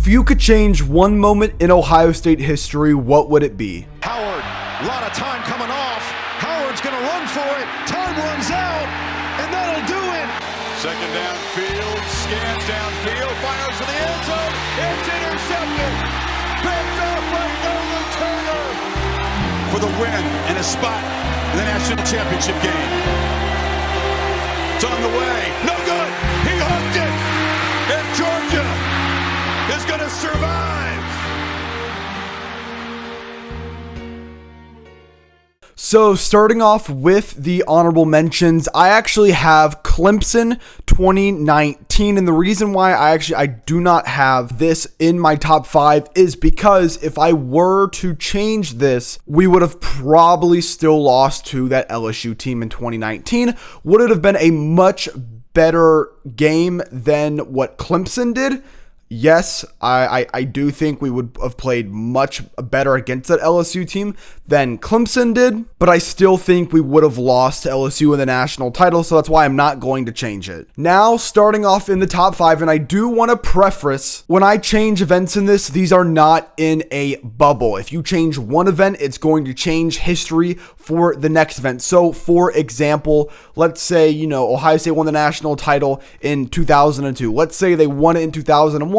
If you could change one moment in Ohio State history, what would it be? Howard, a lot of time coming off. Howard's going to run for it. Time runs out, and that'll do it. Second downfield, scans downfield, fires to the end zone. It's intercepted. Picked up by Nolan Turner for the win and a spot in the national championship game. It's on the way. No good. He hooked it. And Georgia is going to survive. So starting off with the honorable mentions, I actually have Clemson 2019, and the reason why I do not have this in my top 5 is because if I were to change this, we would have probably still lost to that LSU team in 2019. Would it have been a much better game than what Clemson did? Yes, I do think we would have played much better against that LSU team than Clemson did, but I still think we would have lost to LSU in the national title, so that's why I'm not going to change it. Now, starting off in the top 5, and I do want to preface, when I change events in this, these are not in a bubble. If you change one event, it's going to change history for the next event. So, for example, let's say, Ohio State won the national title in 2002. Let's say they won it in 2001.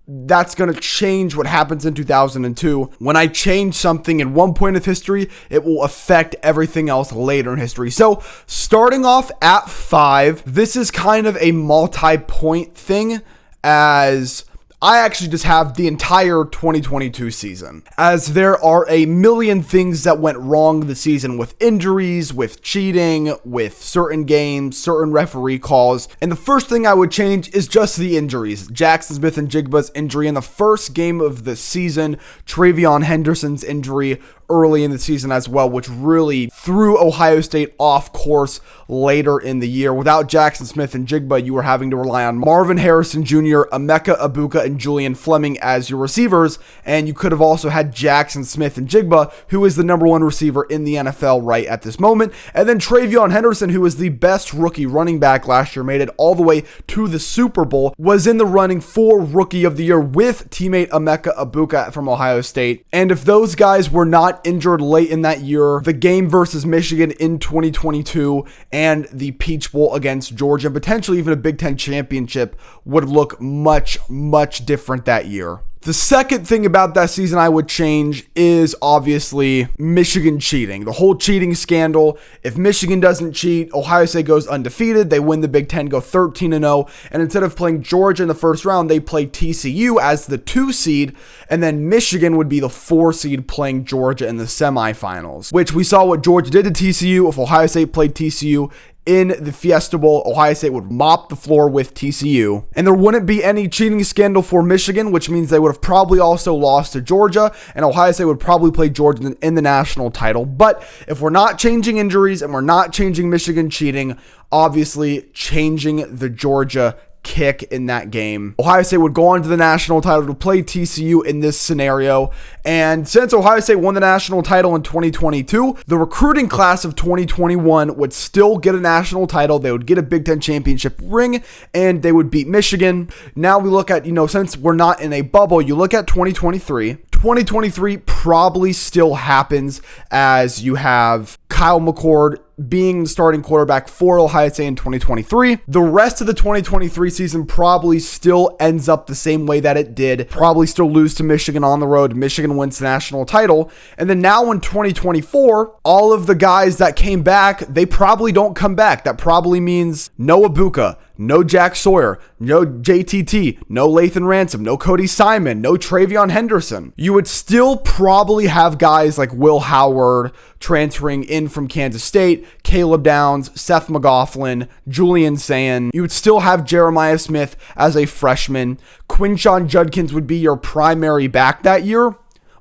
That's going to change what happens in 2002. When I change something in one point of history, it will affect everything else later in history. So starting off at 5, this is kind of a multi-point thing, as I actually just have the entire 2022 season, as there are a million things that went wrong this season with injuries, with cheating, with certain games, certain referee calls. And the first thing I would change is just the injuries. Jackson Smith and Jigba's injury in the first game of the season, Travion Henderson's injury early in the season as well, which really threw Ohio State off course later in the year. Without Jackson Smith and Jigba, you were having to rely on Marvin Harrison Jr., Emeka Egbuka, and Julian Fleming as your receivers, and you could have also had Jackson Smith and Jigba, who is the number 1 receiver in the NFL right at this moment, and then Travion Henderson, who was the best rookie running back last year, made it all the way to the Super Bowl, was in the running for Rookie of the Year with teammate Emeka Egbuka from Ohio State. And if those guys were not injured late in that year, the game versus Michigan in 2022 and the Peach Bowl against Georgia, and potentially even a Big Ten championship, would look much, much different that year. The second thing about that season I would change is obviously Michigan cheating. The whole cheating scandal. If Michigan doesn't cheat, Ohio State goes undefeated. They win the Big Ten, go 13-0. And instead of playing Georgia in the first round, they play TCU as the 2 seed. And then Michigan would be the 4 seed playing Georgia in the semifinals, which we saw what Georgia did to TCU. If Ohio State played TCU in the Fiesta Bowl, Ohio State would mop the floor with TCU. And there wouldn't be any cheating scandal for Michigan, which means they would have probably also lost to Georgia, and Ohio State would probably play Georgia in the national title. But if we're not changing injuries and we're not changing Michigan cheating, obviously changing the Georgia kick in that game, Ohio State would go on to the national title to play TCU in this scenario. And since Ohio State won the national title in 2022, the recruiting class of 2021 would still get a national title. They would get a Big Ten championship ring, and they would beat Michigan. Now we look at, since we're not in a bubble, you look at 2023. 2023 probably still happens, as you have Kyle McCord being the starting quarterback for Ohio State in 2023. The rest of the 2023 season probably still ends up the same way that it did. Probably still lose to Michigan on the road. Michigan wins the national title. And then now in 2024, all of the guys that came back, they probably don't come back. That probably means no Egbuka, no Jack Sawyer, no JTT, no Lathan Ransom, no Cody Simon, no Travion Henderson. You would still probably have guys like Will Howard transferring in from Kansas State, Caleb Downs, Seth McLaughlin, Julian Sayin. You would still have Jeremiah Smith as a freshman. Quinshon Judkins would be your primary back that year.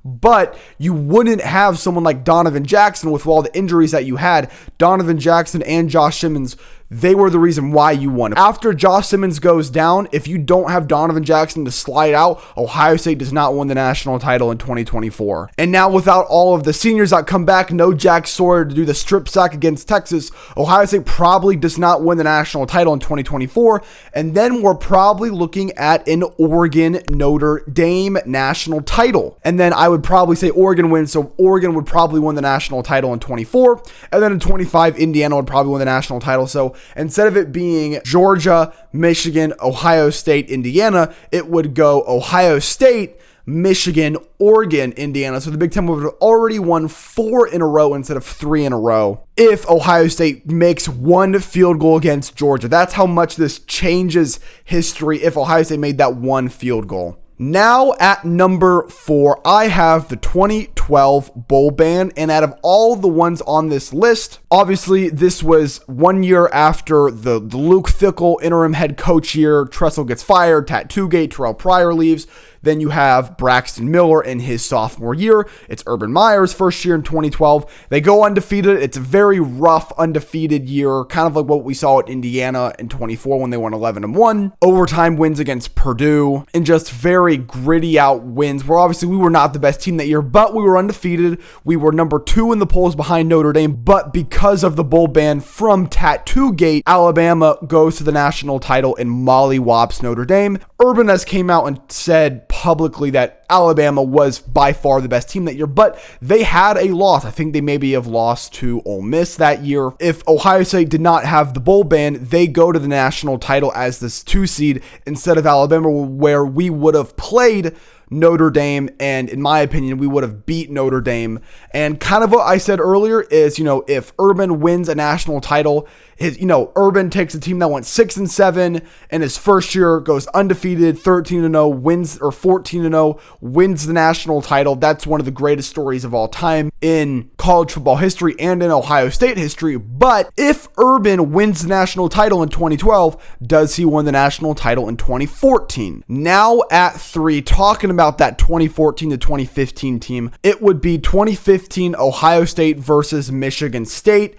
But you wouldn't have someone like Donovan Jackson with all the injuries that you had. Donovan Jackson and Josh Simmons, they were the reason why you won. After Josh Simmons goes down, if you don't have Donovan Jackson to slide out, Ohio State does not win the national title in 2024. And now without all of the seniors that come back, no Jack Sawyer to do the strip sack against Texas, Ohio State probably does not win the national title in 2024. And then we're probably looking at an Oregon Notre Dame national title. And then I would probably say Oregon wins, so Oregon would probably win the national title in 24. And then in 25, Indiana would probably win the national title. So instead of it being Georgia, Michigan, Ohio State, Indiana, it would go Ohio State, Michigan, Oregon, Indiana. So the Big Ten would have already won 4 in a row instead of 3 in a row if Ohio State makes 1 field goal against Georgia. That's how much this changes history if Ohio State made that 1 field goal. Now at number 4, I have the 2012 bowl ban, and out of all the ones on this list, obviously this was 1 year after the Luke Fickell interim head coach year. Tressel gets fired, Tattoo Gate, Terrell Pryor leaves. Then you have Braxton Miller in his sophomore year. It's Urban Meyer's first year in 2012. They go undefeated. It's a very rough undefeated year, kind of like what we saw at Indiana in 24 when they won 11-1. Overtime wins against Purdue and just very gritty out wins where obviously we were not the best team that year, but we were undefeated. We were number 2 in the polls behind Notre Dame, but because of the bowl ban from Tattoo Gate, Alabama goes to the national title and mollywops Notre Dame. Urban has came out and said publicly that Alabama was by far the best team that year, but they had a loss. I think they maybe have lost to Ole Miss that year. If Ohio State did not have the bowl ban, they go to the national title as this 2 seed instead of Alabama, where we would have played Notre Dame, and in my opinion, we would have beat Notre Dame. And kind of what I said earlier is, if Urban wins a national title, Urban takes a team that went 6-7 in his first year, goes undefeated, 13-0, wins, or 14-0, wins the national title. That's one of the greatest stories of all time in college football history and in Ohio State history. But if Urban wins the national title in 2012, does he win the national title in 2014? Now at 3, talking about that 2014 to 2015 team, it would be 2015 Ohio State versus Michigan State.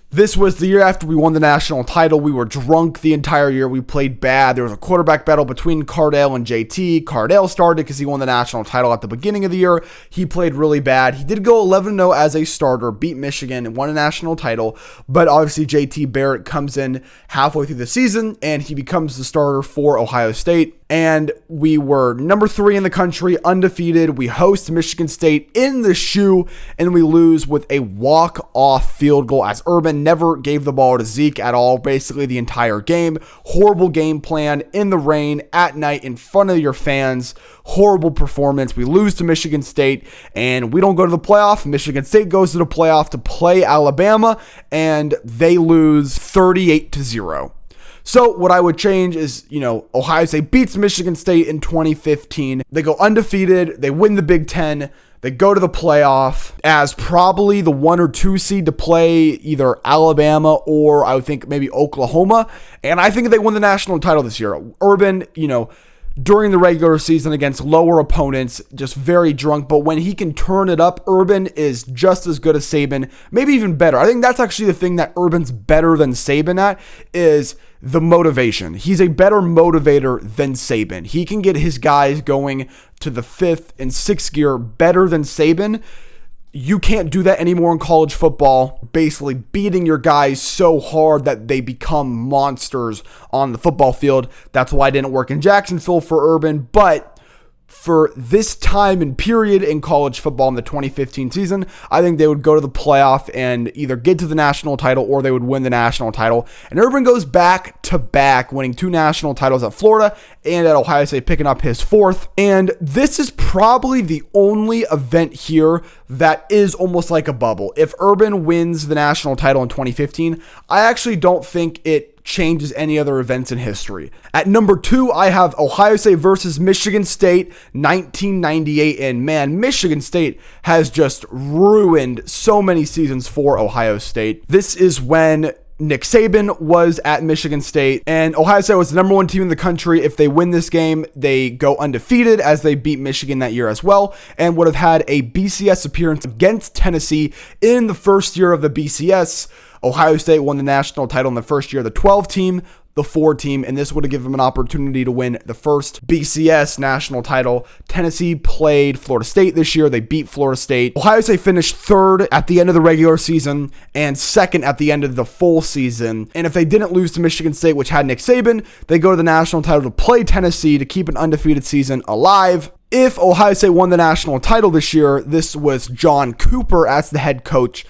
This was the year after we won the national title. We were drunk the entire year. We played bad. There was a quarterback battle between Cardale and JT. Cardale started because he won the national title at the beginning of the year. He played really bad. He did go 11-0 as a starter, beat Michigan, and won a national title. But obviously JT Barrett comes in halfway through the season, and he becomes the starter for Ohio State. And we were number 3 in the country, undefeated. We host Michigan State in the shoe, and we lose with a walk-off field goal as Urban never gave the ball to Zeke at all, basically the entire game. Horrible game plan in the rain at night in front of your fans. Horrible performance. We lose to Michigan State, and we don't go to the playoff. Michigan State goes to the playoff to play Alabama, and they lose 38-0. So what I would change is, Ohio State beats Michigan State in 2015. They go undefeated. They win the Big Ten. They go to the playoff as probably the 1 or 2 seed to play either Alabama or I would think maybe Oklahoma. And I think they win the national title this year. Urban, during the regular season against lower opponents, just very drunk. But when he can turn it up, Urban is just as good as Saban, maybe even better. I think that's actually the thing that Urban's better than Saban at is the motivation. He's a better motivator than Saban. He can get his guys going to the 5th and 6th gear better than Saban. You can't do that anymore in college football, basically beating your guys so hard that they become monsters on the football field. That's why it didn't work in Jacksonville for Urban, but for this time and period in college football in the 2015 season, I think they would go to the playoff and either get to the national title or they would win the national title. And Urban goes back to back, winning 2 national titles at Florida and at Ohio State, picking up his 4th. And this is probably the only event here that is almost like a bubble. If Urban wins the national title in 2015, I actually don't think it changes any other events in history. At number 2, I have Ohio State versus Michigan State 1998. And man, Michigan State has just ruined so many seasons for Ohio State. This is when Nick Saban was at Michigan State, and Ohio State was the number 1 team in the country. If they win this game, they go undefeated as they beat Michigan that year as well, and would have had a BCS appearance against Tennessee in the first year of the BCS. Ohio State won the national title in the first year, the 12 team, the 4 team, and this would have given them an opportunity to win the first BCS national title. Tennessee played Florida State this year. They beat Florida State. Ohio State finished 3rd at the end of the regular season and 2nd at the end of the full season. And if they didn't lose to Michigan State, which had Nick Saban, they go to the national title to play Tennessee to keep an undefeated season alive. If Ohio State won the national title this year, this was John Cooper as the head coach.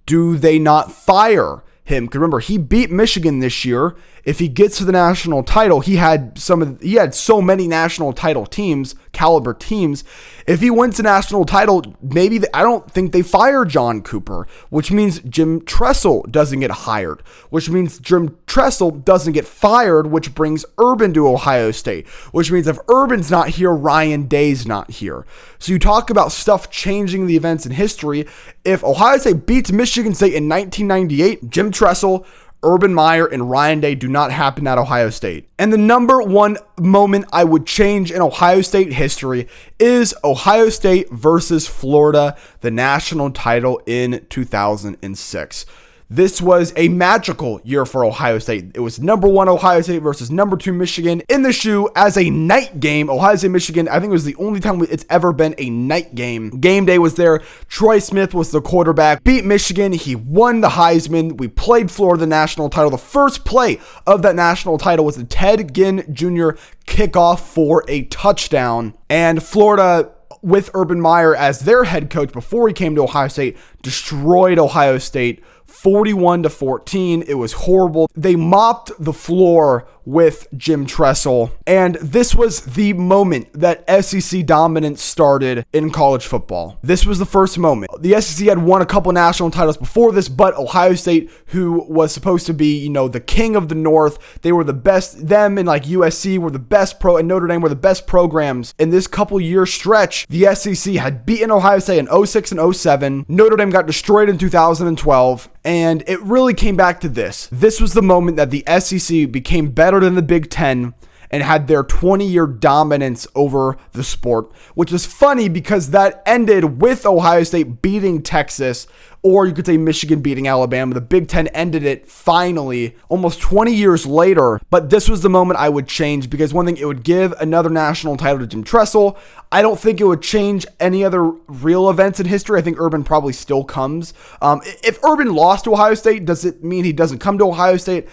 Do they not fire him? Because remember, he beat Michigan this year. If he gets to the national title, he had so many national title teams, caliber teams. If he wins the national title, I don't think they fire John Cooper, which means Jim Tressel doesn't get hired, which means Jim Tressel doesn't get fired, which brings Urban to Ohio State, which means if Urban's not here, Ryan Day's not here. So you talk about stuff changing the events in history. If Ohio State beats Michigan State in 1998, Jim Tressel, Urban Meyer, and Ryan Day do not happen at Ohio State. And the number one moment I would change in Ohio State history is Ohio State versus Florida, the national title in 2006. This was a magical year for Ohio State. It was number 1 Ohio State versus number 2 Michigan in the shoe as a night game. Ohio State, Michigan, I think it was the only time it's ever been a night game. Game day was there. Troy Smith was the quarterback, beat Michigan. He won the Heisman. We played Florida the national title. The first play of that national title was the Ted Ginn Jr. kickoff for a touchdown. And Florida, with Urban Meyer as their head coach before he came to Ohio State, destroyed Ohio State 41-14. It was horrible. They mopped the floor with Jim Tressel, and this was the moment that SEC dominance started in college football. This was the first moment. The SEC had won a couple national titles before this, but Ohio State, who was supposed to be, the king of the North, they were the best. Them and like USC were the best and Notre Dame were the best programs in this couple year stretch. The SEC had beaten Ohio State in 06 and 07. Notre Dame got destroyed in 2012. And it really came back to this. This was the moment that the SEC became better than the Big Ten and had their 20-year dominance over the sport, which is funny because that ended with Ohio State beating Texas, or you could say Michigan beating Alabama. The Big Ten ended it finally almost 20 years later, but this was the moment I would change because one thing, it would give another national title to Jim Tressel. I don't think it would change any other real events in history. I think Urban probably still comes. If Urban lost to Ohio State, does it mean he doesn't come to Ohio State?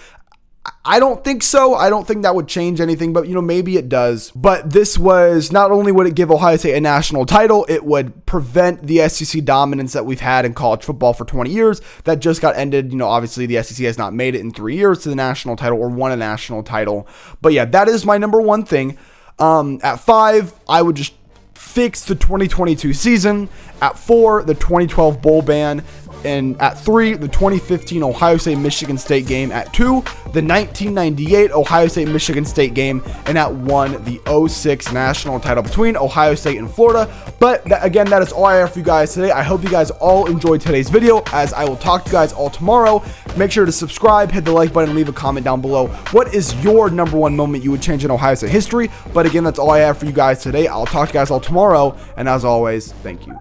I don't think so. I don't think that would change anything, but maybe it does. But this was, not only would it give Ohio State a national title, it would prevent the SEC dominance that we've had in college football for 20 years that just got ended. Obviously the SEC has not made it in 3 years to the national title or won a national title. But yeah, that is my number one thing. At 5, I would just fix the 2022 season. At 4, the 2012 bowl ban. And at 3, the 2015 Ohio State-Michigan State game. At 2, the 1998 Ohio State-Michigan State game. And at 1, the 06 national title between Ohio State and Florida. But again, that is all I have for you guys today. I hope you guys all enjoyed today's video, as I will talk to you guys all tomorrow. Make sure to subscribe, hit the like button, and leave a comment down below. What is your number one moment you would change in Ohio State history? But again, that's all I have for you guys today. I'll talk to you guys all tomorrow. And as always, thank you.